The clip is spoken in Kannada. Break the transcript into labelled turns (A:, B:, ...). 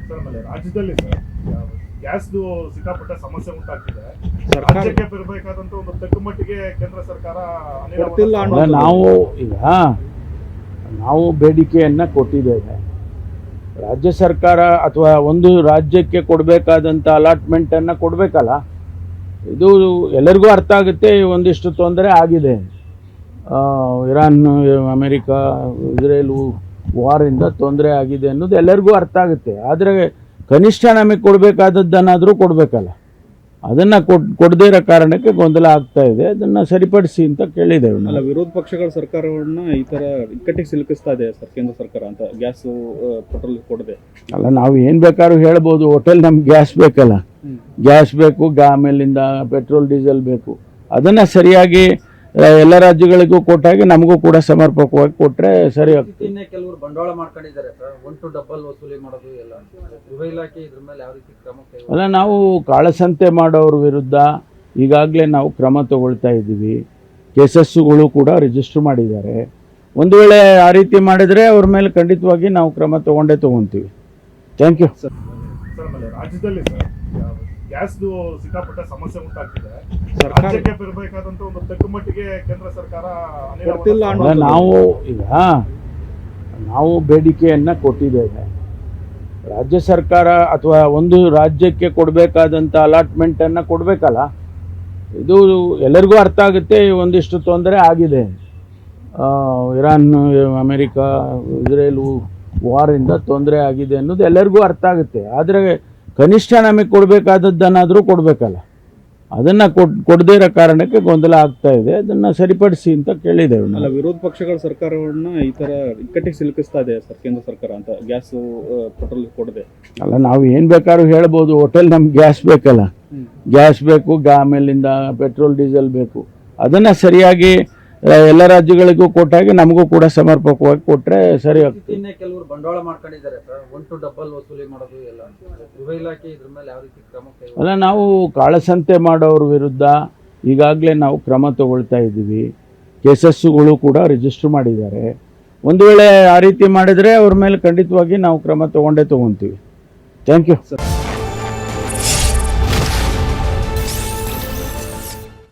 A: ಸರ್ ಆಮೇಲೆ ರಾಜ್ಯದಲ್ಲಿ ಸರ್ ಗ್ಯಾಸ್ದು ಸಿಕ್ಕಾಪಟ್ಟೆ ಸಮಸ್ಯೆ ಉಂಟಾಗ್ತಿದೆ. ರಾಜ್ಯಕ್ಕೆ ಬರಬೇಕಾದಂತ ಒಂದು ತಕ್ಕಮಟ್ಟಿಗೆ ಕೇಂದ್ರ ಸರ್ಕಾರ
B: ನಾವು ಬೇಡಿಕೆಯನ್ನು ಕೊಟ್ಟಿದ್ದೇವೆ. ರಾಜ್ಯ ಸರ್ಕಾರ ಅಥವಾ ಒಂದು ರಾಜ್ಯಕ್ಕೆ ಕೊಡಬೇಕಾದಂಥ ಅಲಾಟ್ಮೆಂಟನ್ನು ಕೊಡಬೇಕಲ್ಲ. ಇದು ಎಲ್ಲರಿಗೂ ಅರ್ಥ ಆಗುತ್ತೆ. ಒಂದಿಷ್ಟು ತೊಂದರೆ ಆಗಿದೆ. ಇರಾನ್, ಅಮೆರಿಕ, ಇಸ್ರೇಲು ವಾರಿಂದ ತೊಂದರೆ ಆಗಿದೆ ಅನ್ನೋದು ಎಲ್ಲರಿಗೂ ಅರ್ಥ ಆಗುತ್ತೆ. ಆದರೆ ಕನಿಷ್ಠ ನಮಗೆ ಕೊಡಬೇಕಾದದ್ದನ್ನಾದರೂ ಕೊಡಬೇಕಲ್ಲ. ಅದನ್ನು ಕೊಡದೇ ಇರೋ ಕಾರಣಕ್ಕೆ ಗೊಂದಲ ಆಗ್ತಾ ಇದೆ. ಅದನ್ನು ಸರಿಪಡಿಸಿ ಅಂತ ಕೇಳಿದ್ದೇವೆ.
C: ಅಲ್ಲ, ವಿರೋಧ ಪಕ್ಷಗಳ ಸರ್ಕಾರವನ್ನು ಈ ಥರ ಇಕ್ಕಟ್ಟಿಗೆ ಸಿಲುಕಿಸ್ತಾ ಇದೆ ಸರ್ ಕೇಂದ್ರ ಸರ್ಕಾರ ಅಂತ. ಗ್ಯಾಸು ಪೆಟ್ರೋಲ್ ಕೊಡದೆ
B: ಅಲ್ಲ, ನಾವು ಏನು ಬೇಕಾದ್ರೂ ಹೇಳ್ಬೋದು. ಹೋಟೆಲ್ ನಮ್ಗೆ ಗ್ಯಾಸ್ ಬೇಕಲ್ಲ, ಗ್ಯಾಸ್ ಬೇಕು, ಆಮೇಲಿಂದ ಪೆಟ್ರೋಲ್ ಡೀಸೆಲ್ ಬೇಕು. ಅದನ್ನು ಸರಿಯಾಗಿ ಎಲ್ಲ ರಾಜ್ಯಗಳಿಗೂ ಕೊಟ್ಟಾಗಿ ನಮಗೂ ಕೂಡ ಸಮರ್ಪಕವಾಗಿ ಕೊಟ್ಟರೆ ಸರಿ ಆಗ್ತದೆ.
D: ಕೆಲವರು ಬಂಡವಾಳ ಮಾಡ್ಕೊಂಡಿದ್ದಾರೆ ಸರ್, 1 to ಡಬಲ್ ವಸೂಲಿ ಮಾಡೋದು ಎಲ್ಲ. ಗೃಹ ಇಲಾಖೆ ಇದ್ರ ಮೇಲೆ ಯಾವ ರೀತಿ ಕ್ರಮ ಕೈಗೊಳ್ಳುತ್ತೆ?
B: ಅಲ್ಲ, ನಾವು ಕಾಳಸಂತೆ ಮಾಡೋರ ವಿರುದ್ಧ ಈಗಾಗಲೇ ನಾವು ಕ್ರಮ ತಗೊಳ್ತಾ ಇದ್ದೀವಿ. ಕೇಸಸ್ಸುಗಳು ಕೂಡ ರಿಜಿಸ್ಟರ್ ಮಾಡಿದ್ದಾರೆ. ಒಂದು ವೇಳೆ ಆ ರೀತಿ ಮಾಡಿದರೆ ಅವ್ರ ಮೇಲೆ ಖಂಡಿತವಾಗಿ ನಾವು ಕ್ರಮ ತಗೊಂತೀವಿ. Thank you.
A: ಸರ್ ಆಮೇಲೆ ರಾಜ್ಯದಲ್ಲಿ ಸರ್ ಗ್ಯಾಸ್ದು ಸಿಕ್ಕಾಪಟ್ಟೆ ಸಮಸ್ಯೆ ಉಂಟಾಗ್ತಿದೆ. ರಾಜ್ಯಕ್ಕೆ ಬರಬೇಕಾದಂತ ಒಂದು ತಕ್ಕಮಟ್ಟಿಗೆ ಕೇಂದ್ರ ಸರ್ಕಾರ
B: ನಾವು ಬೇಡಿಕೆಯನ್ನು ಕೊಟ್ಟಿದ್ದೇವೆ. ರಾಜ್ಯ ಸರ್ಕಾರ ಅಥವಾ ಒಂದು ರಾಜ್ಯಕ್ಕೆ ಕೊಡಬೇಕಾದಂಥ ಅಲಾಟ್ಮೆಂಟನ್ನು ಕೊಡಬೇಕಲ್ಲ. ಇದು ಎಲ್ಲರಿಗೂ ಅರ್ಥ ಆಗುತ್ತೆ. ಒಂದಿಷ್ಟು ತೊಂದರೆ ಆಗಿದೆ. ಇರಾನ್, ಅಮೆರಿಕ, ಇಸ್ರೇಲು ವಾರಿಂದ ತೊಂದರೆ ಆಗಿದೆ ಅನ್ನೋದು ಎಲ್ಲರಿಗೂ ಅರ್ಥ ಆಗುತ್ತೆ. ಆದರೆ ಕನಿಷ್ಠ ನಮಗೆ ಕೊಡಬೇಕಾದದ್ದನ್ನಾದರೂ ಕೊಡಬೇಕಲ್ಲ. ಅದನ್ನು ಕೊಡದೇ ಇರೋ ಕಾರಣಕ್ಕೆ ಗೊಂದಲ ಆಗ್ತಾ ಇದೆ. ಅದನ್ನು ಸರಿಪಡಿಸಿ ಅಂತ ಕೇಳಿದ್ದೇವೆ.
C: ಅಲ್ಲ, ವಿರೋಧ ಪಕ್ಷಗಳ ಸರ್ಕಾರವನ್ನು ಈ ಥರ ಇಕ್ಕಟ್ಟಿಗೆ ಸಿಲುಕಿಸ್ತಾ ಇದೆ ಸರ್ ಕೇಂದ್ರ ಸರ್ಕಾರ ಅಂತ. ಗ್ಯಾಸು ಪೆಟ್ರೋಲ್ ಕೊಡದೆ
B: ಅಲ್ಲ, ನಾವು ಏನು ಬೇಕಾದ್ರೂ ಹೇಳ್ಬೋದು. ಹೋಟೆಲ್ ನಮ್ಗೆ ಗ್ಯಾಸ್ ಬೇಕಲ್ಲ, ಗ್ಯಾಸ್ ಬೇಕು, ಆಮೇಲಿಂದ ಪೆಟ್ರೋಲ್ ಡೀಸೆಲ್ ಬೇಕು. ಅದನ್ನು ಸರಿಯಾಗಿ ಎಲ್ಲ ರಾಜ್ಯಗಳಿಗೂ ಕೊಟ್ಟಾಗಿ ನಮಗೂ ಕೂಡ ಸಮರ್ಪಕವಾಗಿ ಕೊಟ್ಟರೆ ಸರಿ ಆಗ್ತದೆ.
D: ಕೆಲವರು ಬಂಡವಾಳ ಮಾಡ್ಕೊಂಡಿದ್ದಾರೆ ಸರ್, 1 to ಡಬಲ್ ವಸೂಲಿ ಮಾಡೋದು ಎಲ್ಲ. ಗೃಹ ಇಲಾಖೆ ಇದ್ರ ಮೇಲೆ ಯಾವ ರೀತಿ ಕ್ರಮ ಕೈಗೊಳ್ಳುತ್ತೆ?
B: ಅಲ್ಲ, ನಾವು ಕಾಳಸಂತೆ ಮಾಡೋರ ವಿರುದ್ಧ ಈಗಾಗಲೇ ನಾವು ಕ್ರಮ ತಗೊಳ್ತಾ ಇದ್ದೀವಿ. ಕೇಸಸ್ಸುಗಳು ಕೂಡ ರಿಜಿಸ್ಟರ್ ಮಾಡಿದ್ದಾರೆ. ಒಂದು ವೇಳೆ ಆ ರೀತಿ ಮಾಡಿದರೆ ಅವ್ರ ಮೇಲೆ ಖಂಡಿತವಾಗಿ ನಾವು ಕ್ರಮ ತಗೊಂತೀವಿ. Thank you.